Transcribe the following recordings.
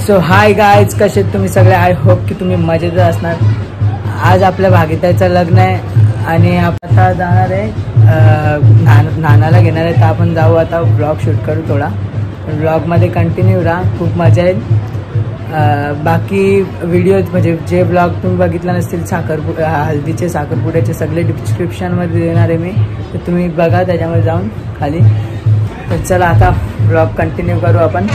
So hi guys, कसे तुम्ही सगळे. आय होप की तुम्ही मजेत असणार. आज आपल्या भागीताईचं लग्न आहे आणि आपण आता जाणार आहे नानाला घेणार आहे. तर आपण जाऊ आता, ब्लॉग शूट करू थोडा. ब्लॉगमध्ये कंटिन्यू राहा, खूप मजा येईल. बाकी व्हिडिओज म्हणजे जे ब्लॉग तुम्ही बघितला नसतील हल्दीचे साखरपुड्याचे सगळे डिस्क्रिप्शनमध्ये देणार आहे मी. तर तुम्ही बघा त्याच्यामध्ये जाऊन खाली. तर चला आता ब्लॉग कंटिन्यू करू आपण.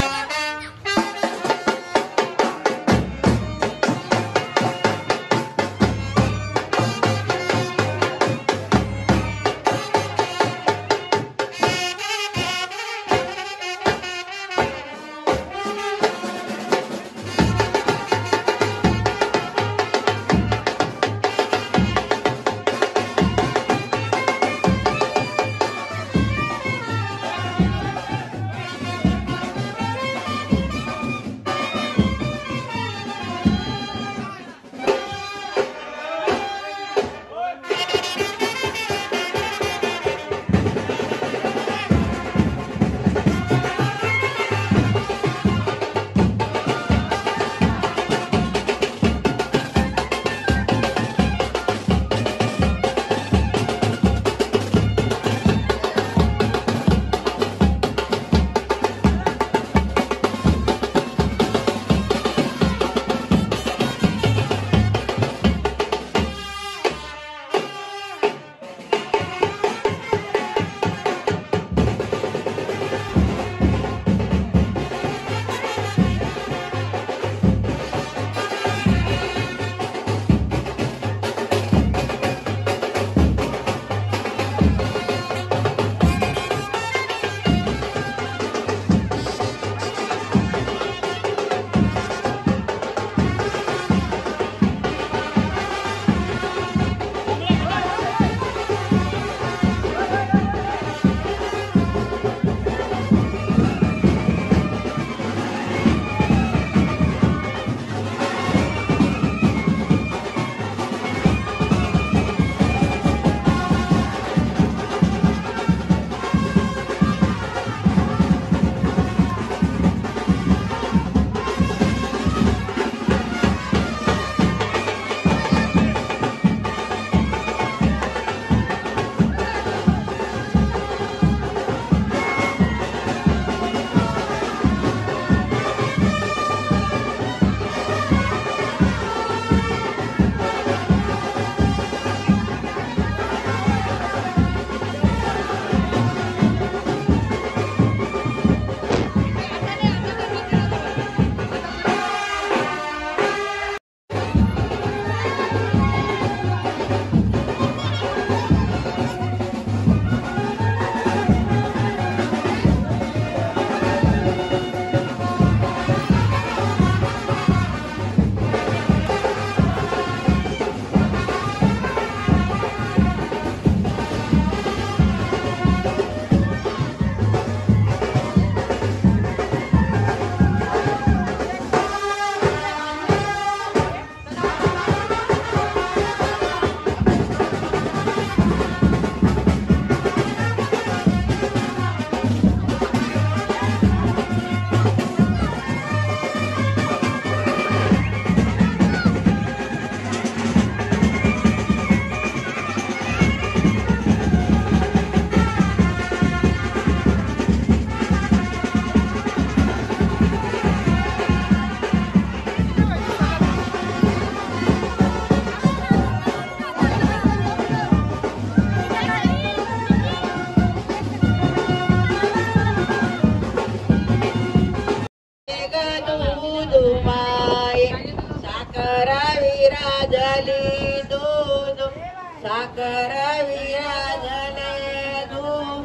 साखर विराजले दूध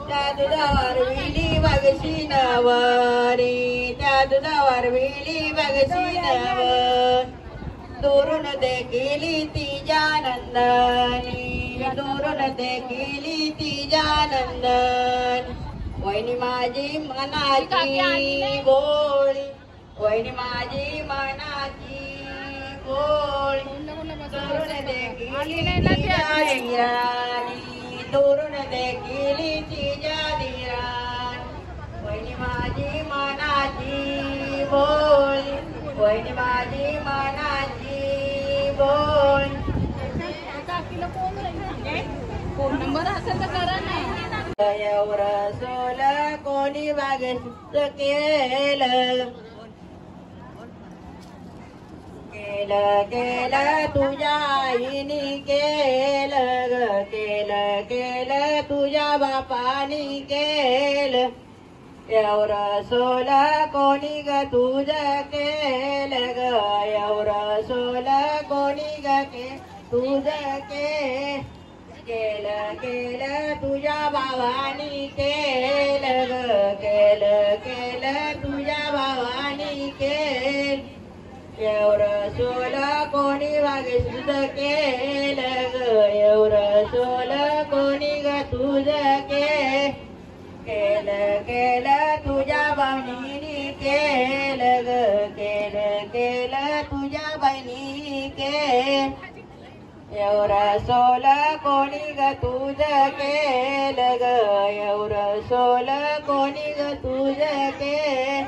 त्या दुधावर विली बघशी नवरी त्या दुधावर विली बघशी नवर दुरून देखीली तिच्या नंदनी दुरून देखीली तिच्या नंदन वहिनी माझी मनाची बोळी वहिनी माझी मनाची बोळी दुरून देखीली तिच्या धीरान वहिनी माझी मनाची बोळी वहिनी माझी मनाची बोल. फोन नंबर असेल तर करा ना. एवढं सोल कोणी वागत केलं केलं केलं तुझ्या आईनी केलं ग केलं केलं तुझ्या बापानी केलं. एवढं सोल कोणी ग तुझं केलं ग एवढं सोल कोणी ग तुझं केलं केलं तुझ्या भावानी केलं ग केलं केलं तुझ्या भावानी केलं. एवढं सोल कोणी वागे तुझं केलं ग एवढं सोल कोणी ग तुझं केलं केलं तुझ्या बहिणीनी केलं ग केलं केलं तुझ्या बहिणी केलं. एवढं सोल कोणी ग तुझं केलं ग एवढं सोल कोणी ग तुझं केलं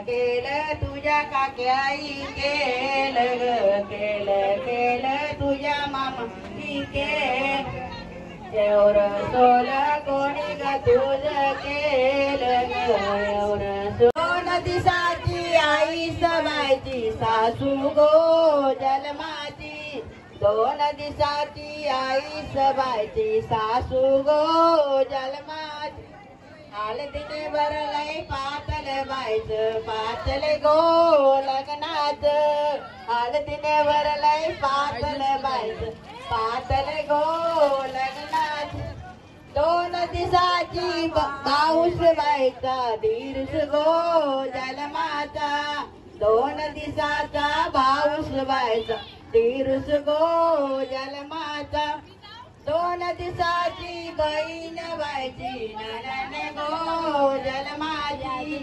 केलं तुझ्या काक्याई केलं ग केलं केलं तुझ्या मामाई केलं. एवढं सोल कोणी ग तुझं केलं ग एवढं सोल. दिसाची आई सबायची सासू गो जन्माची 2 दिसाची आई सबायची सासू गो जन्माची. आलतीने भरलंय पातल बायचं पातल गो लग्नाचं. आलतीने भरलंय पातल बायचं पातल गो लग्नाचं. 2 दिसाची पाऊस बायचा दीर्घ गो जन्माचा. 2 दिसाचा पाऊस बायचा दीर्घ गो जन्माचा. 2 दिसाची बहीण बायची ननन गो जन्माची.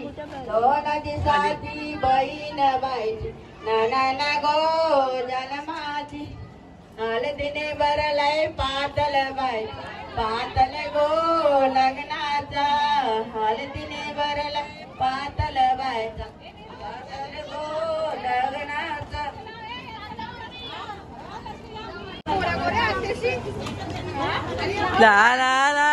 2 दिसाची बहीण बायची ननन गो जन्माची. हळदीने भरलंय पातल बाय पातल गो लग्नाचा. हळदीने भरलंय पातल बायचा पातल गो लग्नाचा. ला ला ला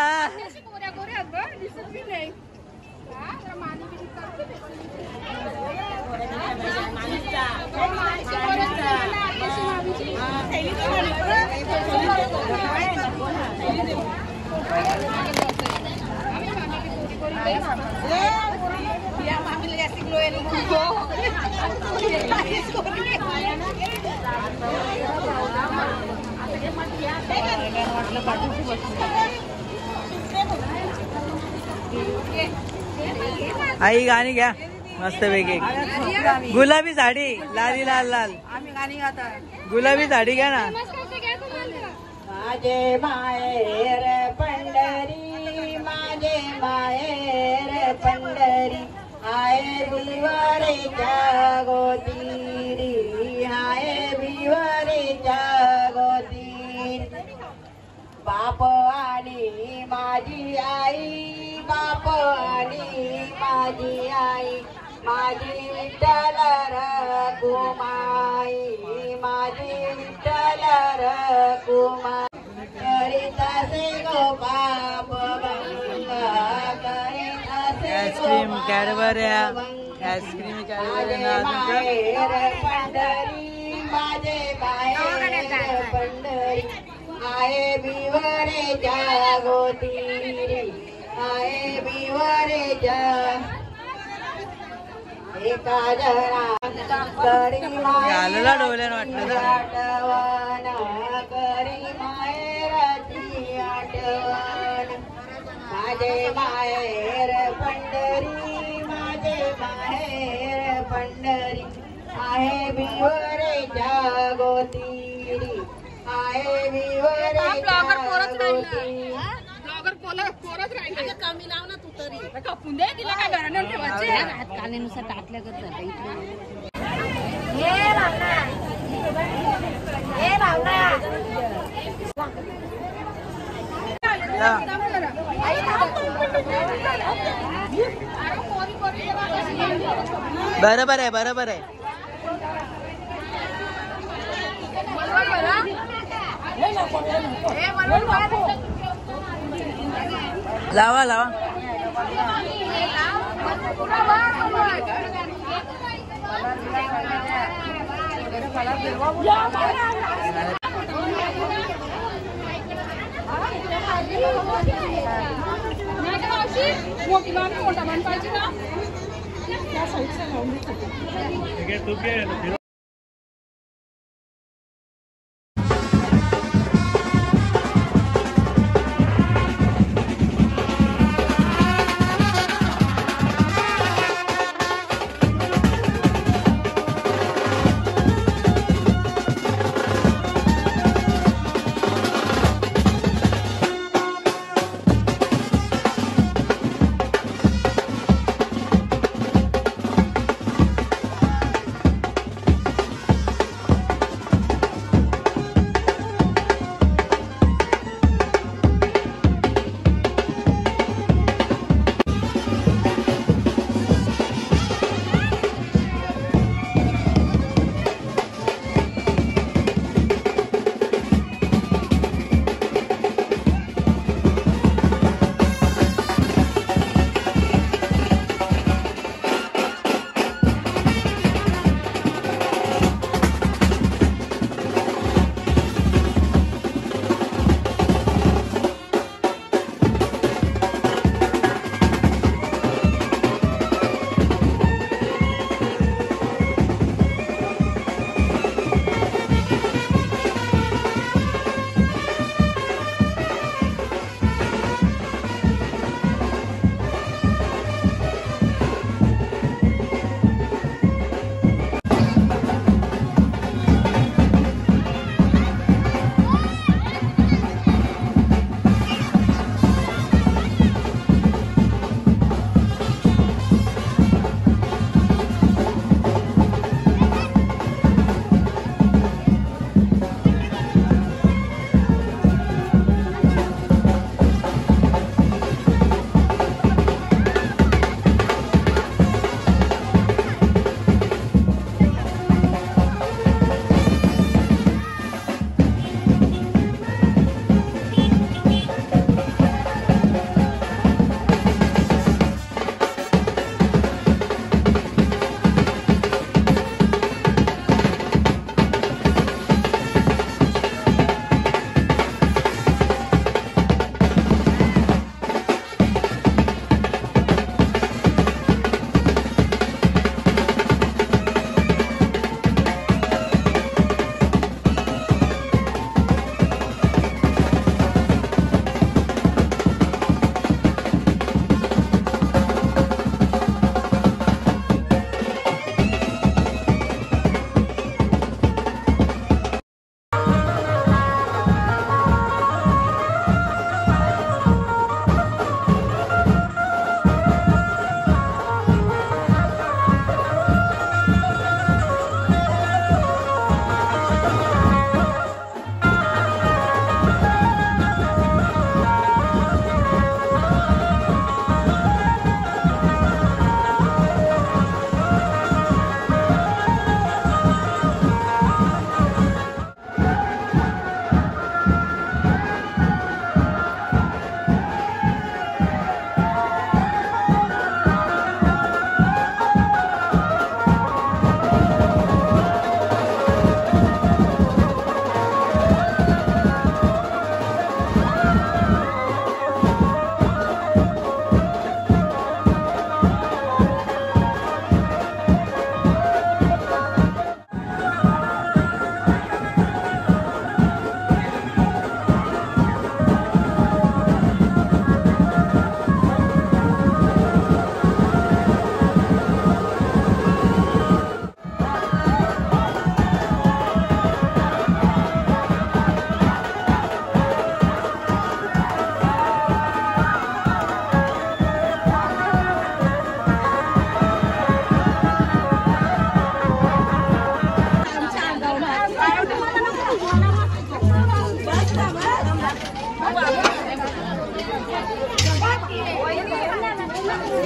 आई गाणी घ्या मस्त पैकी. गुलाबी साडी लाली लाल लाल आम्ही गाणी गाता. गुलाबी साडी घ्या ना. माझे माहेर पंढरी माझे माहेर पंढरी आहे बिवारेच्या गोतीरी आहे बिवारेच्या गोतीरी. बाप आणि माझी आई बाप आणि माझी आई माझी विठ्ठल रकुमाई माझी विठ्ठल रकुमाई. करीतासे गो पाप भंगा करीतासे आईस्क्रीम कॅडबऱ्या आईस्क्रीम कॅडबऱ्या माहेर पंढरी माझे माहेर पंढरी आहे बिवरेच्या गोतीरी आहे बिवरेच्या. एका जणा करी घालला डोल्यानं वाटलं आठवण करी माहेराची आठवण. माझे माहेर पंढरी माझे माहेर पंढरी आहे बिवरेच्या गोतीरी आहे बिवरेच्या गोतीरी. कमी लाव ना तू तरी कपून दे तिला काय घराने ठेवायचे कानेनुसार टाकल्या करतात इथले. बरोबर आहे बरोबर आहे. लावा लावा. मोठी मान मोठा मान पाहिजे ना त्या साईडचा लावून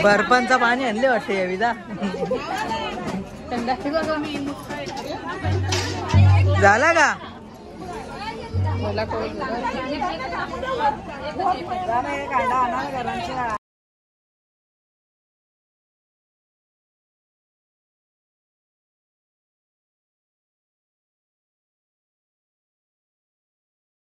बर्फांचा पाणी आणले वाटते विदा झाला का मला